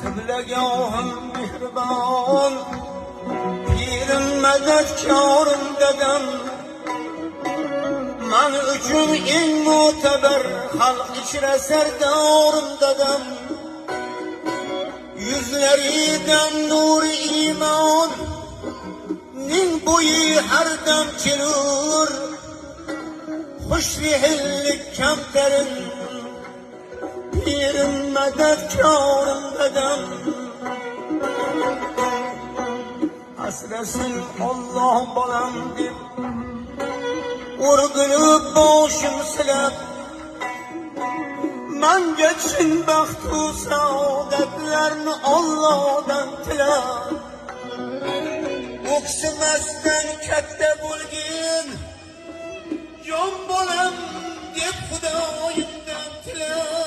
Kıblegahım mihriban, pirim mededkarım dedem. Men üçün eng muteber, halk içre serdarım dedem. Yüzleriden nur iman, ning boyu her dem kelur. Hoşrihillik kemterin, pirim mededkarım dedem. Asresin Allah balam deb urgulup boshim silab, men geçin baxtu saodatlarni Allohdan tilab. O'ksimasdan katta bo'lgin jon bolam deb Xudoyimdan tilab.